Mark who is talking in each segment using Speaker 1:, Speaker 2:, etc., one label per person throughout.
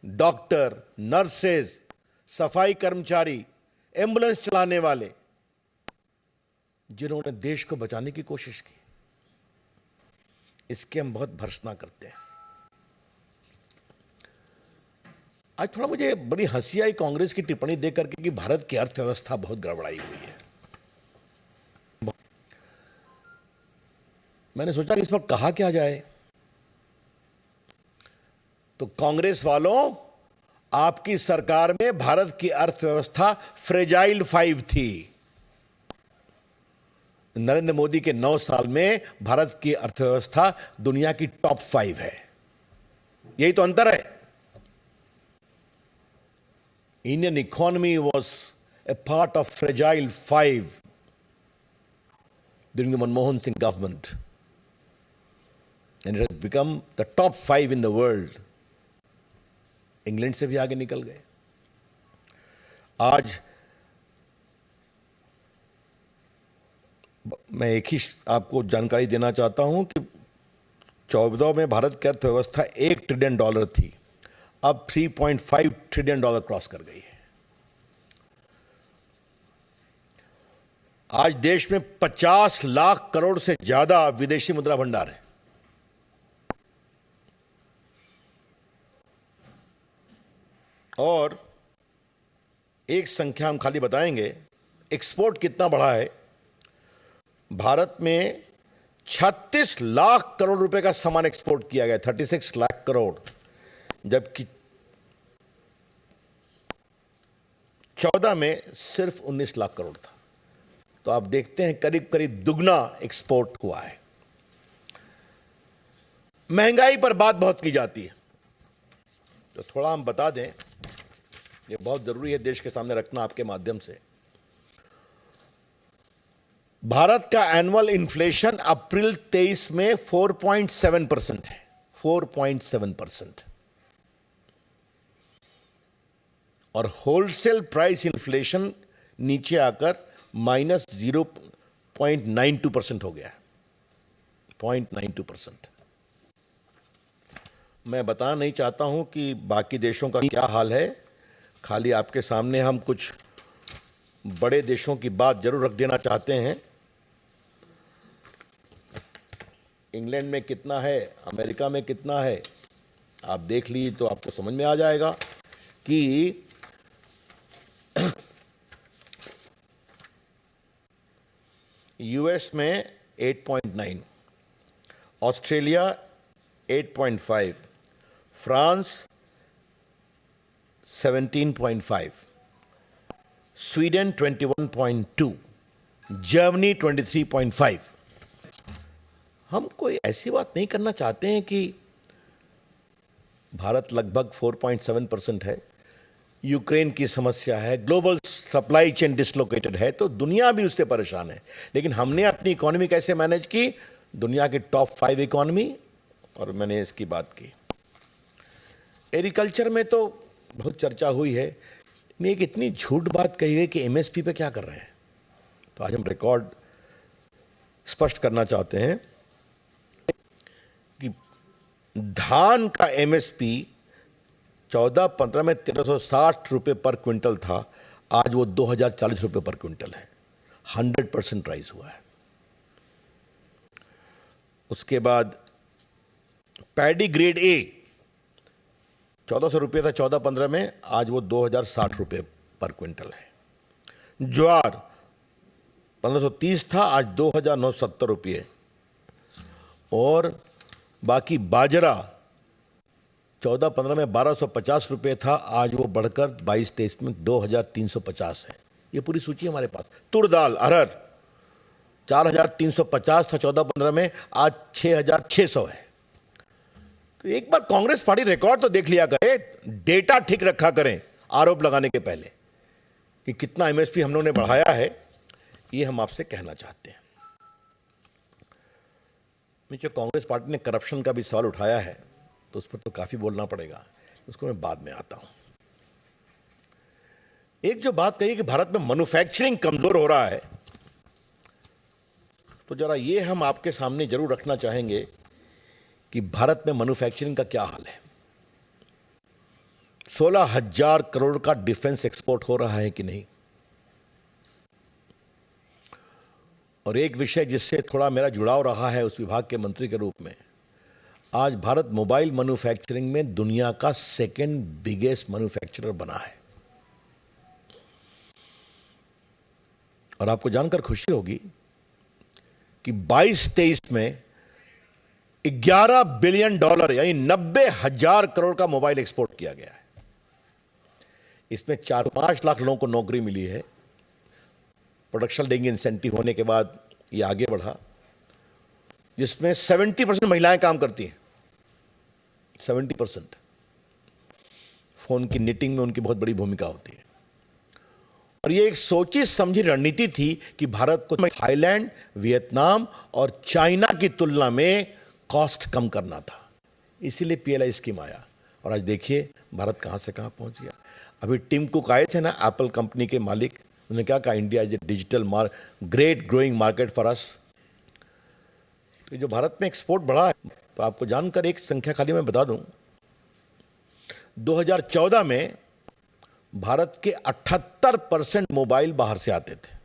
Speaker 1: Doctor, nurses, सफाई कर्मचारी, ambulance चलाने वाले, जिन्होंने देश को बचाने की कोशिश की, इसके हम बहुत भर्त्सना करते हैं। आज थोड़ा मुझे बड़ी हंसी आई कांग्रेस की टिप्पणी देख करके कि भारत की अर्थव्यवस्था बहुत गड़बड़ाई हुई है। मैंने सोचा कि इस पर कहा क्या जाए, तो कांग्रेस वालों, आपकी सरकार में भारत की अर्थव्यवस्था फ्रेजाइल 5 थी। नरेंद्र मोदी के 9 साल में भारत की अर्थव्यवस्था दुनिया की टॉप 5 है। यही तो अंतर है। Indian economy was a part of fragile 5 during the Manmohan Singh government, and it has become the top 5 in the world. England से भी आगे निकल गए। आज मैं एक ही आपको जानकारी देना चाहता हूं कि 14 में भारत की अर्थव्यवस्था $1 ट्रिलियन थी, अब $3.5 ट्रिलियन क्रॉस कर गई है। आज देश में 50 लाख करोड़ से ज्यादा विदेशी मुद्रा भंडार है। और एक संख्या हम खाली बताएंगे, एक्सपोर्ट कितना बढ़ा है। भारत में 36 लाख करोड़ रुपए का सामान एक्सपोर्ट किया गया, 36 लाख करोड़, जबकि 14 में सिर्फ 19 लाख करोड़ था। तो आप देखते हैं करीब करीब दुगना एक्सपोर्ट हुआ है। महंगाई पर बात बहुत की जाती है, तो थोड़ा हम बता दें, ये बहुत जरूरी है देश के सामने रखना आपके माध्यम से। भारत का एनुअल इन्फ्लेशन अप्रैल 23 में 4.7% है, 4.7%। और होलसेल प्राइस इन्फ्लेशन नीचे आकर -0.92% हो गया है, 0.92%। मैं बताना नहीं चाहता हूं कि बाकी देशों का क्या हाल है, खाली आपके सामने हम कुछ बड़े देशों की बात जरूर रख देना चाहते हैं। इंग्लैंड में कितना है, अमेरिका में कितना है, आप देख लीजिए तो आपको समझ में आ जाएगा कि यूएस में 8.9, ऑस्ट्रेलिया 8.5, फ्रांस 17.5, स्वीडन 21.2, जर्मनी 23.5। हम कोई ऐसी बात नहीं करना चाहते हैं कि भारत लगभग 4.7% है, यूक्रेन की समस्या है, ग्लोबल सप्लाई चेन डिसलोकेटेड है, तो दुनिया भी उससे परेशान है। लेकिन हमने अपनी इकोनॉमी कैसे मैनेज की, दुनिया की टॉप 5 इकोनॉमी, और मैंने इसकी बात की। एग्रीकल्चर में तो बहुत चर्चा हुई है, नहीं एक इतनी झूठ बात कही है कि एमएसपी पे क्या कर रहे हैं। तो आज हम रिकॉर्ड स्पष्ट करना चाहते हैं कि धान का एमएसपी 14-15 में 1360 रुपये पर क्विंटल था, आज वो 2040 रुपये पर क्विंटल है, 100% राइज हुआ है। उसके बाद पैडी ग्रेड ए 1400 रुपये था 14-15 में, आज वो 2060 रुपये पर क्विंटल है। ज्वार 1530 था, आज 2970 रुपये। और बाकी बाजरा 14-15 में 1250 रुपये था, आज वो बढ़कर 22-23 में 2350 है। ये पूरी सूची हमारे पास। तुर दाल, अरहर 4350 था 14-15 में, आज 6600 है। तो एक बार कांग्रेस पार्टी रिकॉर्ड तो देख लिया करे, डेटा ठीक रखा करें आरोप लगाने के पहले कि कितना एमएसपी हम लोगों ने बढ़ाया है, ये हम आपसे कहना चाहते हैं। जो कांग्रेस पार्टी ने करप्शन का भी सवाल उठाया है, तो उस पर तो काफी बोलना पड़ेगा, उसको मैं बाद में आता हूं। एक जो बात कही कि भारत में मैन्युफैक्चरिंग कमजोर हो रहा है, तो जरा ये हम आपके सामने जरूर रखना चाहेंगे कि भारत में मैन्युफैक्चरिंग का क्या हाल है। 16,000 करोड़ का डिफेंस एक्सपोर्ट हो रहा है कि नहीं। और एक विषय जिससे थोड़ा मेरा जुड़ाव रहा है उस विभाग के मंत्री के रूप में, आज भारत मोबाइल मैन्युफैक्चरिंग में दुनिया का सेकंड बिगेस्ट मैन्युफैक्चरर बना है। और आपको जानकर खुशी होगी कि 22-23 में $11 बिलियन यानी 90,000 करोड़ का मोबाइल एक्सपोर्ट किया गया है। इसमें 4-5 लाख लोगों को नौकरी मिली है। प्रोडक्शन लिंक इंसेंटिव होने के बाद ये आगे बढ़ा, जिसमें 70% महिलाएं काम करती हैं। 70%। फोन की निटिंग में उनकी बहुत बड़ी भूमिका होती है। और ये एक सोची समझी रणनीति थी कि भारत को थाईलैंड, वियतनाम और चाइना की तुलना में कॉस्ट कम करना था, इसीलिए पीएलआई स्कीम आया। और आज देखिए भारत कहां से कहां पहुंच गया। अभी टिम कुक आए थे ना, एप्पल कंपनी के मालिक, उन्होंने क्या कहा, India is a digital great growing market for us. तो जो भारत में एक्सपोर्ट बढ़ा है, तो आपको जानकर एक संख्या खाली मैं बता दूं, 2014 में भारत के 78% मोबाइल बाहर से आते थे,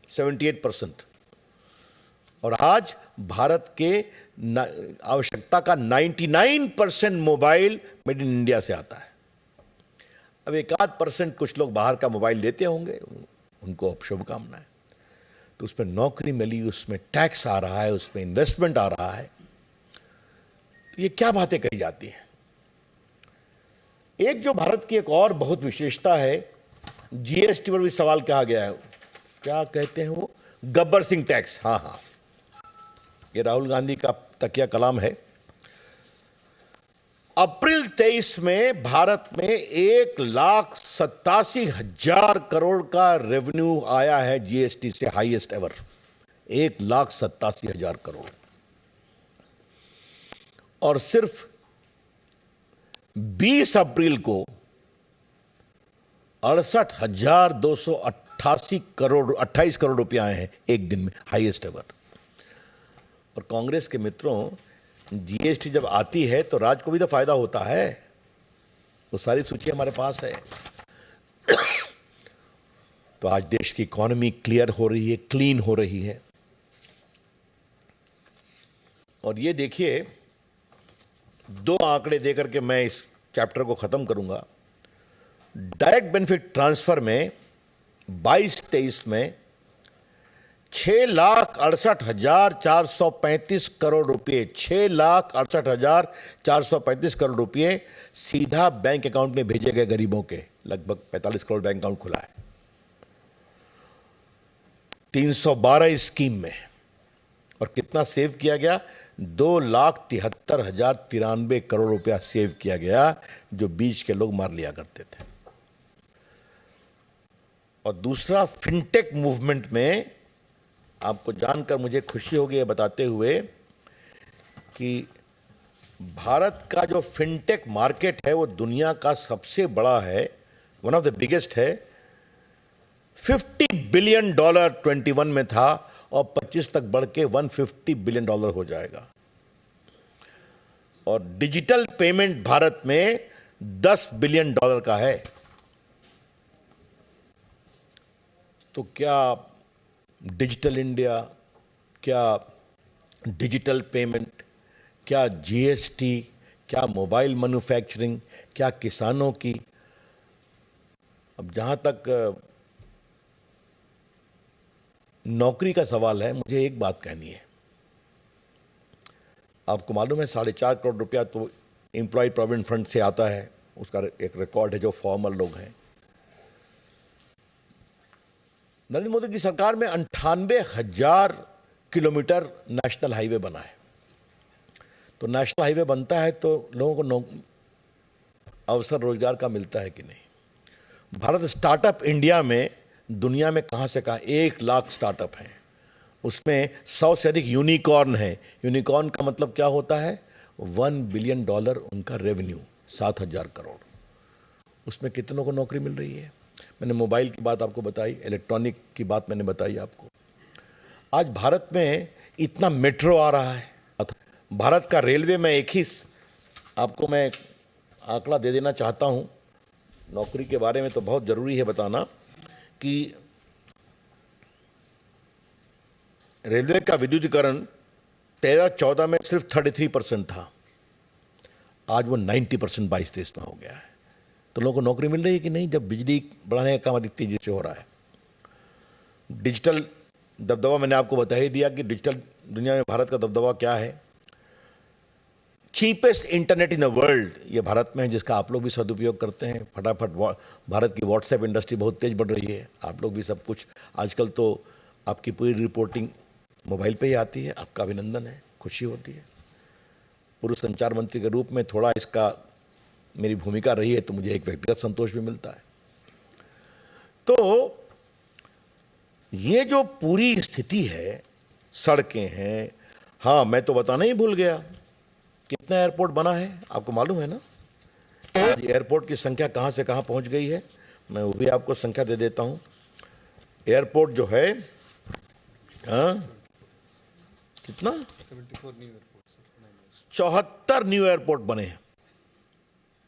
Speaker 1: 78%। और आज भारत के आवश्यकता का 99% मोबाइल मेड इन इंडिया से आता है। अब 1-8% कुछ लोग बाहर का मोबाइल लेते होंगे, उनको अब शुभकामनाएं। तो उसमें नौकरी मिली, उसमें टैक्स आ रहा है, उसमें इन्वेस्टमेंट आ रहा है। तो ये क्या बातें कही जाती हैं। एक जो भारत की एक और बहुत विशेषता है, जीएसटी पर भी सवाल कहा गया है, क्या कहते हैं वो, गब्बर सिंह टैक्स। हाँ, ये राहुल गांधी का तकिया कलाम है। अप्रैल 23 में भारत में 1,87,000 करोड़ का रेवेन्यू आया है जीएसटी से, हाईएस्ट एवर 1,87,000 करोड़। और सिर्फ 20 अप्रैल को 68,288 करोड़ रुपए आए हैं एक दिन में, हाईएस्ट एवर। और कांग्रेस के मित्रों, जीएसटी जब आती है तो राज्य को भी तो फायदा होता है। वो सारी सूची हमारे पास है। तो आज देश की इकोनॉमी क्लियर हो रही है, क्लीन हो रही है। और ये देखिए, 2 आंकड़े देकर के मैं इस चैप्टर को खत्म करूंगा। डायरेक्ट बेनिफिट ट्रांसफर में 22-23 में 6,68,435 करोड़ रुपए, 6,68,435 करोड़ रुपए सीधा बैंक अकाउंट में भेजे गए गरीबों के। लगभग 45 करोड़ बैंक अकाउंट खुला है 312 स्कीम में। और कितना सेव किया गया, 2,73,093 करोड़ रुपया सेव किया गया, जो बीच के लोग मार लिया करते थे। और दूसरा, फिनटेक मूवमेंट में आपको जानकर मुझे खुशी होगी ये बताते हुए कि भारत का जो फिनटेक मार्केट है वो दुनिया का सबसे बड़ा है, वन ऑफ द बिगेस्ट है। $50 बिलियन 21 में था और 25 तक बढ़ के $150 बिलियन हो जाएगा। और डिजिटल पेमेंट भारत में $10 बिलियन का है। तो क्या डिजिटल इंडिया, क्या डिजिटल पेमेंट, क्या जीएसटी, क्या मोबाइल मैन्युफैक्चरिंग, क्या किसानों की। अब जहां तक नौकरी का सवाल है, मुझे एक बात कहनी है। आपको मालूम है 4.5 करोड़ रुपया तो एम्प्लॉय प्रोविडेंट फंड से आता है, उसका एक रिकॉर्ड है जो फॉर्मल लोग हैं। नरेंद्र मोदी की सरकार में 98,000 किलोमीटर नेशनल हाईवे बना है। तो नेशनल हाईवे बनता है तो लोगों को अवसर रोजगार का मिलता है कि नहीं। भारत स्टार्टअप इंडिया में दुनिया में कहां से कहां 1 लाख स्टार्टअप हैं, उसमें 100 से अधिक यूनिकॉर्न है। यूनिकॉर्न का मतलब क्या होता है, $1 बिलियन उनका रेवेन्यू, 7,000 करोड़। उसमें कितनों को नौकरी मिल रही है। मैंने मोबाइल की बात आपको बताई, इलेक्ट्रॉनिक की बात मैंने बताई आपको। आज भारत में इतना मेट्रो आ रहा है। भारत का रेलवे में एक ही आपको मैं आंकड़ा दे देना चाहता हूं। नौकरी के बारे में तो बहुत ज़रूरी है बताना कि रेलवे का विद्युतीकरण 13-14 में सिर्फ 33% था, आज वो 90% 22-23 में हो गया है। तो लोगों को नौकरी मिल रही है कि नहीं, जब बिजली बढ़ाने का काम अधिक तेजी से हो रहा है। डिजिटल दबदबा मैंने आपको बता ही दिया कि डिजिटल दुनिया में भारत का दबदबा क्या है। Cheapest internet in the world ये भारत में है, जिसका आप लोग भी सदुपयोग करते हैं। फटाफट भारत की व्हाट्सएप इंडस्ट्री बहुत तेज बढ़ रही है। आप लोग भी सब कुछ आजकल तो आपकी पूरी रिपोर्टिंग मोबाइल पे ही आती है। आपका अभिनंदन है, खुशी होती है। पूर्व संचार मंत्री के रूप में थोड़ा इसका मेरी भूमिका रही है, तो मुझे एक व्यक्तिगत संतोष भी मिलता है। तो ये जो पूरी स्थिति है, सड़कें हैं, हाँ मैं तो बताना ही भूल गया, कितना एयरपोर्ट बना है आपको मालूम है ना। आज एयरपोर्ट की संख्या कहाँ से कहाँ पहुँच गई है, मैं वो भी आपको संख्या दे देता हूँ। एयरपोर्ट जो है, हाँ कितना 74 न्यू एयरपोर्ट बने हैं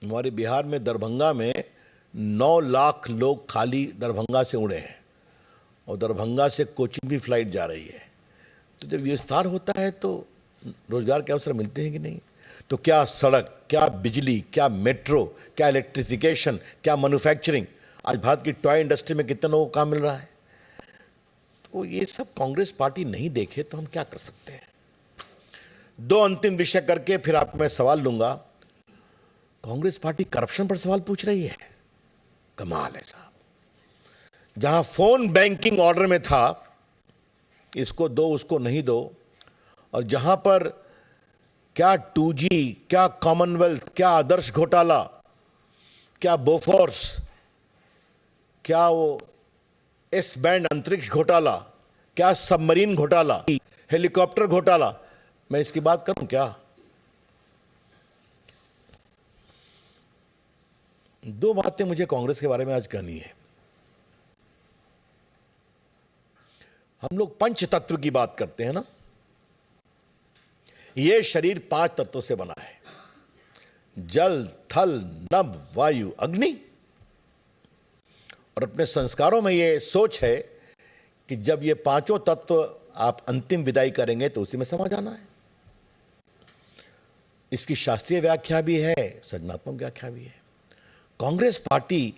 Speaker 1: हमारे बिहार में। दरभंगा में 9 लाख लोग खाली दरभंगा से उड़े हैं, और दरभंगा से कोचिंग भी फ्लाइट जा रही है। तो जब विस्तार होता है तो रोजगार के अवसर मिलते हैं कि नहीं। तो क्या सड़क, क्या बिजली, क्या मेट्रो, क्या इलेक्ट्रिफिकेशन, क्या मैन्युफैक्चरिंग, आज भारत की टॉय इंडस्ट्री में कितने लोगों को काम मिल रहा है। तो ये सब कांग्रेस पार्टी नहीं देखे तो हम क्या कर सकते हैं। 2 अंतिम विषय करके फिर आपको मैं सवाल लूंगा। कांग्रेस पार्टी करप्शन पर सवाल पूछ रही है, कमाल है साहब। जहां फोन बैंकिंग ऑर्डर में था, इसको दो उसको नहीं दो, और जहां पर क्या 2G, क्या कॉमनवेल्थ, क्या आदर्श घोटाला, क्या बोफोर्स, क्या वो एस बैंड अंतरिक्ष घोटाला, क्या सबमरीन घोटाला, हेलीकॉप्टर घोटाला, मैं इसकी बात करूं क्या। 2 बातें मुझे कांग्रेस के बारे में आज कहनी है। हम लोग पंच तत्व की बात करते हैं ना। यह शरीर 5 तत्वों से बना है, जल, थल, नभ, वायु, अग्नि। और अपने संस्कारों में यह सोच है कि जब ये 5 तत्व आप अंतिम विदाई करेंगे तो उसी में समा जाना है। इसकी शास्त्रीय व्याख्या भी है, सृजनात्मक व्याख्या भी है। कांग्रेस पार्टी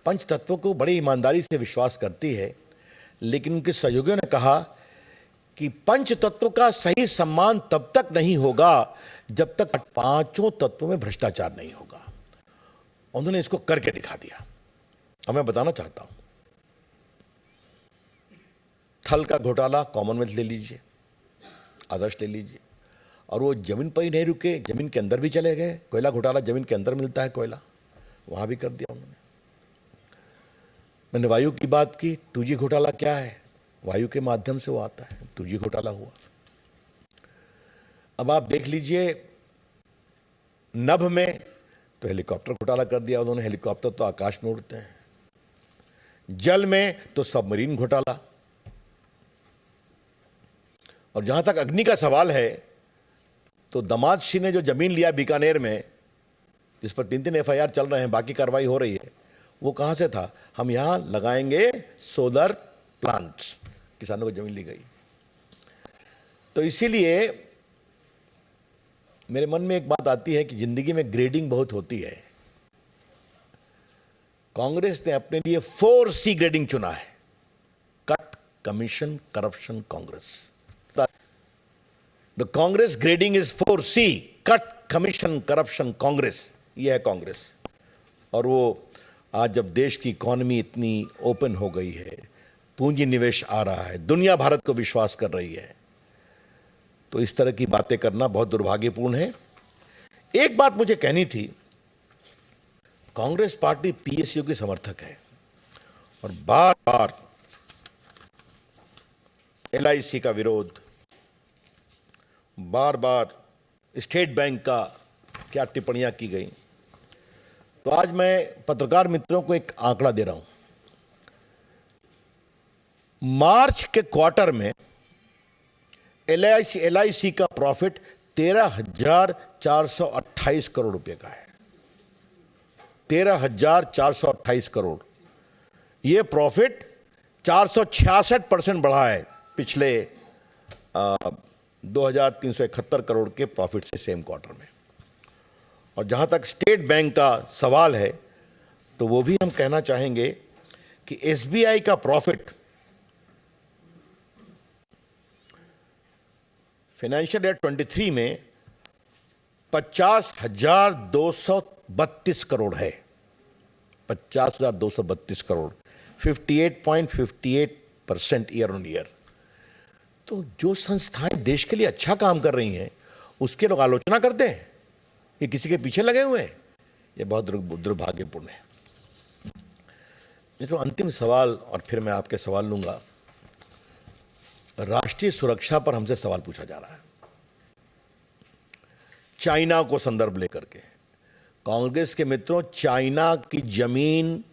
Speaker 1: पंच तत्वों को बड़ी ईमानदारी से विश्वास करती है, लेकिन उनके सहयोगियों ने कहा कि पंच तत्वों का सही सम्मान तब तक नहीं होगा जब तक 5 तत्वों में भ्रष्टाचार नहीं होगा। उन्होंने इसको करके दिखा दिया। अब मैं बताना चाहता हूं, थल का घोटाला कॉमनवेल्थ ले लीजिए, आदर्श ले लीजिए, और वो जमीन पर ही नहीं रुके, जमीन के अंदर भी चले गए। कोयला घोटाला, जमीन के अंदर मिलता है कोयला, वहां भी कर दिया उन्होंने। मैंने वायु की बात की, 2G घोटाला क्या है, वायु के माध्यम से वो आता है, 2G घोटाला हुआ। अब आप देख लीजिए, नभ में तो हेलीकॉप्टर घोटाला कर दिया उन्होंने, हेलीकॉप्टर तो आकाश में उड़ते हैं। जल में तो सबमरीन घोटाला। और जहां तक अग्नि का सवाल है, तो दामाद सिंह ने जो जमीन लिया बीकानेर में, जिस पर 3 FIR चल रहे हैं, बाकी कार्रवाई हो रही है, वो कहां से था, हम यहां लगाएंगे सोलर प्लांट्स, किसानों को जमीन ली गई। तो इसीलिए मेरे मन में एक बात आती है कि जिंदगी में ग्रेडिंग बहुत होती है। कांग्रेस ने अपने लिए 4C ग्रेडिंग चुना है, cut, commission, corruption, Congress. The Congress grading is 4C, cut, commission, corruption, Congress. ये है कांग्रेस। और वो आज जब देश की इकॉनमी इतनी ओपन हो गई है, पूंजी निवेश आ रहा है, दुनिया भारत को विश्वास कर रही है, तो इस तरह की बातें करना बहुत दुर्भाग्यपूर्ण है। एक बात मुझे कहनी थी, कांग्रेस पार्टी PSU की समर्थक है, और बार बार LIC का विरोध, बार बार स्टेट बैंक का क्या टिप्पणियां की गई। तो आज मैं पत्रकार मित्रों को एक आंकड़ा दे रहा हूं। मार्च के क्वार्टर में LIC का प्रॉफिट 13,428 करोड़ रुपए का है। 13,428 करोड़। ये प्रॉफिट 466% बढ़ा है पिछले 2,371 करोड़ के प्रॉफिट से सेम क्वार्टर में। और जहां तक स्टेट बैंक का सवाल है तो वो भी हम कहना चाहेंगे कि एसबीआई का प्रॉफिट फाइनेंशियल ईयर 23 में 50,232 करोड़ है। 50,232 करोड़, 58.58% ईयर ऑन ईयर। तो जो संस्थाएं देश के लिए अच्छा काम कर रही हैं उसके लोग आलोचना करते हैं, ये किसी के पीछे लगे हुए हैं। ये बहुत दुर्भाग्यपूर्ण है। तो अंतिम सवाल, और फिर मैं आपके सवाल लूंगा। राष्ट्रीय सुरक्षा पर हमसे सवाल पूछा जा रहा है, चाइना को संदर्भ लेकर के। कांग्रेस के मित्रों, चाइना की जमीन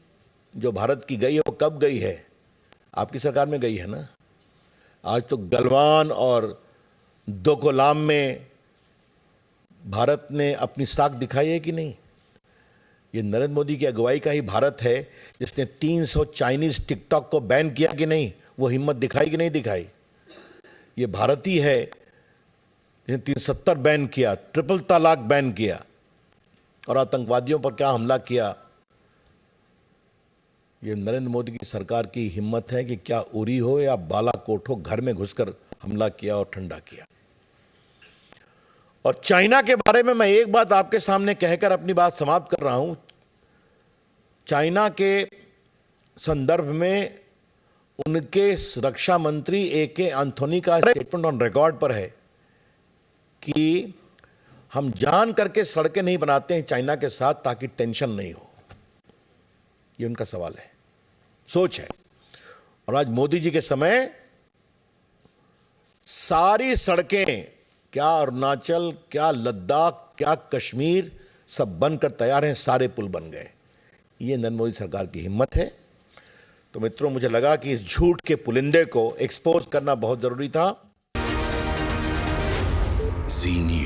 Speaker 1: जो भारत की गई है वो कब गई है? आपकी सरकार में गई है ना। आज तो गलवान और डोकलाम में भारत ने अपनी साख दिखाई है कि नहीं? ये नरेंद्र मोदी की अगुवाई का ही भारत है जिसने 300 चाइनीज टिकटॉक को बैन किया कि नहीं? वो हिम्मत दिखाई कि नहीं दिखाई? ये भारत ही है जिसने 370 बैन किया, ट्रिपल तलाक बैन किया और आतंकवादियों पर क्या हमला किया। ये नरेंद्र मोदी की सरकार की हिम्मत है कि क्या उरी हो या बालाकोट हो, घर में घुसकर हमला किया और ठंडा किया। और चाइना के बारे में मैं एक बात आपके सामने कहकर अपनी बात समाप्त कर रहा हूं। चाइना के संदर्भ में उनके रक्षा मंत्री ए.के. एंथोनी का स्टेटमेंट ऑन रिकॉर्ड पर है कि हम जान करके सड़कें नहीं बनाते हैं चाइना के साथ ताकि टेंशन नहीं हो। ये उनका सवाल है, सोच है। और आज मोदी जी के समय सारी सड़कें, क्या अरुणाचल, क्या लद्दाख, क्या कश्मीर, सब बनकर तैयार हैं, सारे पुल बन गए। ये नरेंद्र मोदी सरकार की हिम्मत है। तो मित्रों, मुझे लगा कि इस झूठ के पुलिंदे को एक्सपोज करना बहुत जरूरी था।
Speaker 2: जी न्यूज़।